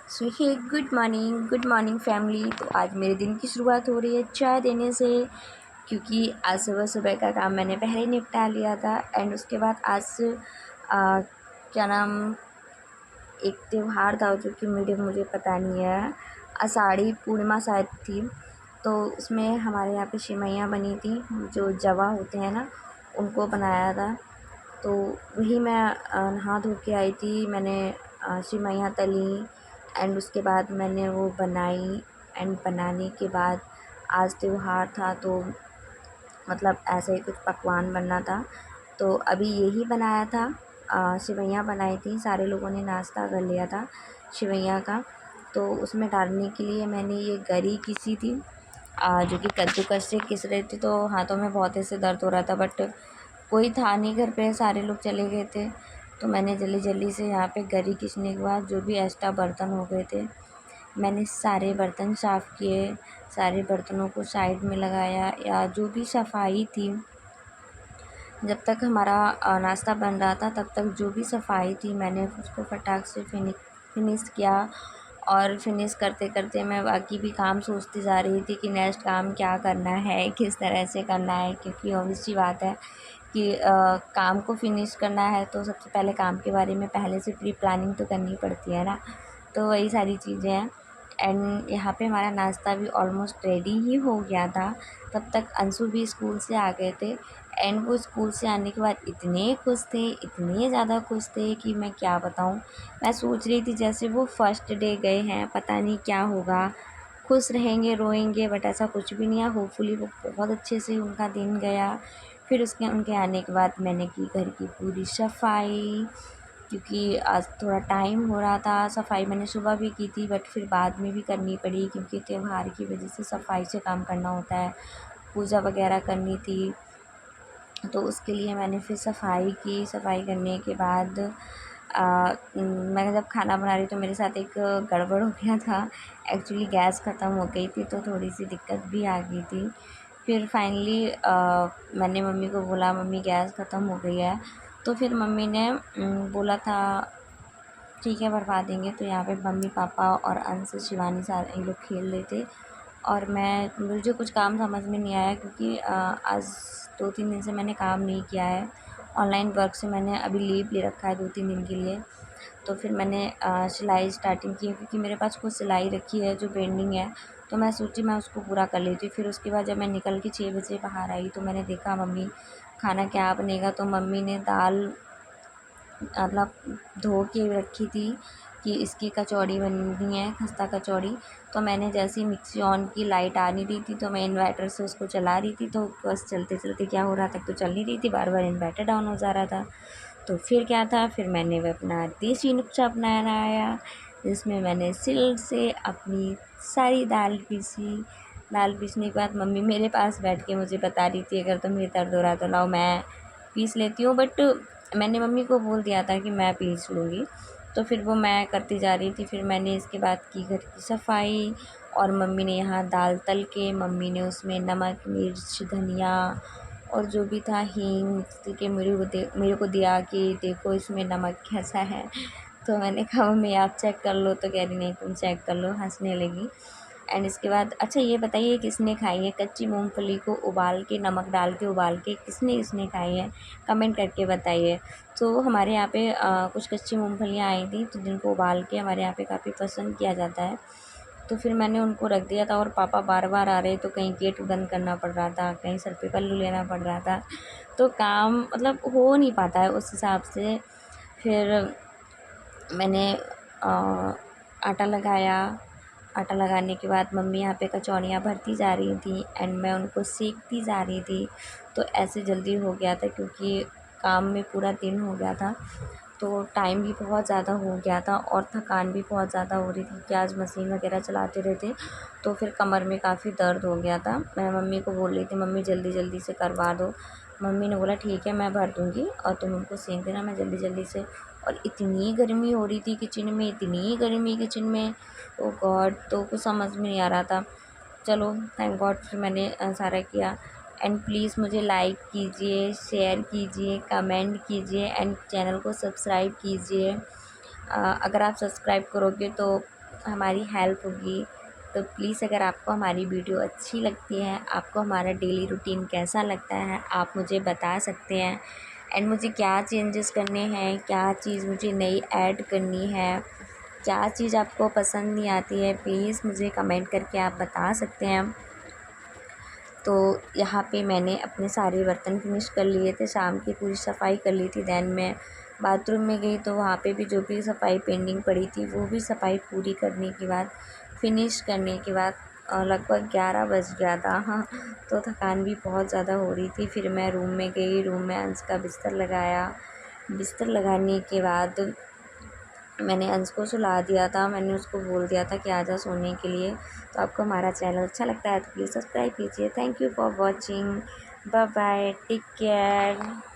सो हे good morning family. तो आज मेरे दिन की शुरुआत हो रही है चाय देने से, क्योंकि आज सुबह सुबह का काम मैंने पहले ही निपटा लिया था। एंड उसके बाद आज आ, क्या नाम, एक त्यौहार था जो कि मुझे पता नहीं है, आषाढ़ी पूर्णिमा शायद थी। तो उसमें हमारे यहाँ पे सेवइयाँ बनी थी, जो जवा होते हैं ना, उनको बनाया था। तो वही मैं नहा धो के आई थी। मैंने सेवइयाँ तली एंड उसके बाद मैंने वो बनाई। एंड बनाने के बाद आज त्योहार था, तो मतलब ऐसे ही कुछ पकवान बनना था। तो अभी यही बनाया था, सेवइयाँ बनाई थी। सारे लोगों ने नाश्ता कर लिया था सेवइयाँ का। तो उसमें डालने के लिए मैंने ये गरी घिसी थी, जो कि कद्दूकस से घिस रही थी। तो हाथों में बहुत ऐसे दर्द हो रहा था, बट कोई था नहीं घर पे, सारे लोग चले गए थे। तो मैंने जल्दी जल्दी से यहाँ पे गरी घिसने के बाद जो भी एक्स्ट्रा बर्तन हो गए थे, मैंने सारे बर्तन साफ़ किए। सारे बर्तनों को साइड में लगाया, या जो भी सफाई थी, जब तक हमारा नाश्ता बन रहा था तब तक जो भी सफाई थी मैंने उसको फटाक से फिनिश किया। और फिनिश करते करते मैं बाकी भी काम सोचती जा रही थी कि नेक्स्ट काम क्या करना है, किस तरह से करना है। क्योंकि ऑब्वियस सी बात है कि काम को फिनिश करना है तो सबसे पहले काम के बारे में पहले से प्री प्लानिंग तो करनी पड़ती है ना। तो वही सारी चीज़ें हैं। एंड यहाँ पे हमारा नाश्ता भी ऑलमोस्ट रेडी ही हो गया था। तब तक अंशु भी स्कूल से आ गए थे। एंड वो स्कूल से आने के बाद इतने खुश थे, इतने ज़्यादा खुश थे कि मैं क्या बताऊँ। मैं सोच रही थी जैसे वो फर्स्ट डे गए हैं, पता नहीं क्या होगा, खुश रहेंगे रोएंगे, बट ऐसा कुछ भी नहीं है। होपफुली वो बहुत अच्छे से उनका दिन गया। फिर उसके उनके आने के बाद मैंने की घर की पूरी सफाई, क्योंकि आज थोड़ा टाइम हो रहा था। सफाई मैंने सुबह भी की थी, बट फिर बाद में भी करनी पड़ी, क्योंकि त्यौहार की वजह से सफाई से काम करना होता है। पूजा वगैरह करनी थी, तो उसके लिए मैंने फिर सफाई की। सफाई करने के बाद मैं जब खाना बना रही तो मेरे साथ एक गड़बड़ हो गया था। एक्चुअली गैस ख़त्म हो गई थी, तो थोड़ी सी दिक्कत भी आ गई थी। फिर फाइनली मैंने मम्मी को बोला, मम्मी गैस ख़त्म हो गई है। तो फिर मम्मी ने बोला था ठीक है भरवा देंगे। तो यहाँ पे मम्मी पापा और अंश शिवानी सारे ये लोग खेल रहे थे, और मुझे कुछ काम समझ में नहीं आया, क्योंकि आज 2-3 दिन से मैंने काम नहीं किया है। ऑनलाइन वर्क से मैंने अभी लीव ले रखा है 2-3 दिन के लिए। तो फिर मैंने सिलाई स्टार्टिंग की, क्योंकि मेरे पास कुछ सिलाई रखी है जो पेंडिंग है। तो मैं सोची मैं उसको पूरा कर लेती हूँ। फिर उसके बाद जब मैं निकल के 6 बजे बाहर आई तो मैंने देखा मम्मी खाना क्या बनेगा। तो मम्मी ने दाल मतलब धो के रखी थी कि इसकी कचौड़ी बननी है, खस्ता कचौड़ी। तो मैंने जैसे ही मिक्सी ऑन की, लाइट आ नहीं रही थी, तो मैं इन्वर्टर से उसको चला रही थी। तो बस चलते चलते क्या हो रहा था, तो चल नहीं रही थी, बार बार इन्वर्टर डाउन हो जा रहा था। तो फिर क्या था, फिर मैंने वो अपना देसी नुस्खा अपनाया, जिसमें मैंने सिल से अपनी सारी दाल पीसी। दाल पीसने के बाद मम्मी मेरे पास बैठ के मुझे बता रही थी, अगर तुम्हें दर्द हो रहा तो लाओ मैं पीस लेती हूँ। बट मैंने मम्मी को बोल दिया था कि मैं पीस लूँगी। तो फिर वो मैं करती जा रही थी। फिर मैंने इसके बाद की घर की सफाई, और मम्मी ने यहाँ दाल तल के, मम्मी ने उसमें नमक मिर्च धनिया और जो भी था हींग मिक्स के मेरे को दिया कि देखो इसमें नमक कैसा है। तो मैंने कहा मम्मी आप चेक कर लो। तो कह रही नहीं तुम चेक कर लो, हंसने लगी। एंड इसके बाद अच्छा ये बताइए किसने खाई है कच्ची मूंगफली को उबाल के, नमक डाल के उबाल के, किसने इसने खाई है, कमेंट करके बताइए। तो हमारे यहाँ पे कुछ कच्ची मूंगफलियाँ आई थी, तो जिनको उबाल के हमारे यहाँ पे काफ़ी पसंद किया जाता है। तो फिर मैंने उनको रख दिया था, और पापा बार बार आ रहे, तो कहीं गेट बंद करना पड़ रहा था, कहीं सर पे पल्लू लेना पड़ रहा था। तो काम मतलब हो नहीं पाता है उस हिसाब से। फिर मैंने आटा लगाया। आटा लगाने के बाद मम्मी यहाँ पे कचौड़ियाँ भरती जा रही थी, एंड मैं उनको सेकती जा रही थी। तो ऐसे जल्दी हो गया था, क्योंकि काम में पूरा दिन हो गया था, तो टाइम भी बहुत ज़्यादा हो गया था, और थकान भी बहुत ज़्यादा हो रही थी कि आज मशीन वगैरह चलाते रहते। तो फिर कमर में काफ़ी दर्द हो गया था। मैं मम्मी को बोल रही थी मम्मी जल्दी जल्दी से करवा दो। मम्मी ने बोला ठीक है मैं भर दूँगी, और तुम उनको सेंक देना, मैं जल्दी जल्दी से। और इतनी गर्मी हो रही थी किचन में, इतनी गर्मी किचन में, ओ गॉड, तो कुछ समझ में नहीं आ रहा था। चलो थैंक गॉड फिर मैंने सारा किया। एंड प्लीज़ मुझे लाइक कीजिए, शेयर कीजिए, कमेंट कीजिए, एंड चैनल को सब्सक्राइब कीजिए। अगर आप सब्सक्राइब करोगे तो हमारी हेल्प होगी। तो प्लीज़ अगर आपको हमारी वीडियो अच्छी लगती है, आपको हमारा डेली रूटीन कैसा लगता है, आप मुझे बता सकते हैं। एंड मुझे क्या चेंजेस करने हैं, क्या चीज़ मुझे नई ऐड करनी है, क्या चीज़ आपको पसंद नहीं आती है, प्लीज़ मुझे कमेंट करके आप बता सकते हैं। तो यहाँ पे मैंने अपने सारे बर्तन फिनिश कर लिए थे, शाम की पूरी सफाई कर ली थी। दैन मैं बाथरूम में गई तो वहाँ पे भी जो भी सफाई पेंडिंग पड़ी थी वो भी सफाई पूरी करने के बाद, फिनिश करने के बाद लगभग 11 बज गया था। हाँ, तो थकान भी बहुत ज़्यादा हो रही थी। फिर मैं रूम में गई, रूम में अंश का बिस्तर लगाया। बिस्तर लगाने के बाद मैंने अंश को सुला दिया था। मैंने उसको बोल दिया था कि आजा सोने के लिए। तो आपको हमारा चैनल अच्छा लगता है तो प्लीज़ सब्सक्राइब कीजिए। Thank you for watching. Bye bye, take care.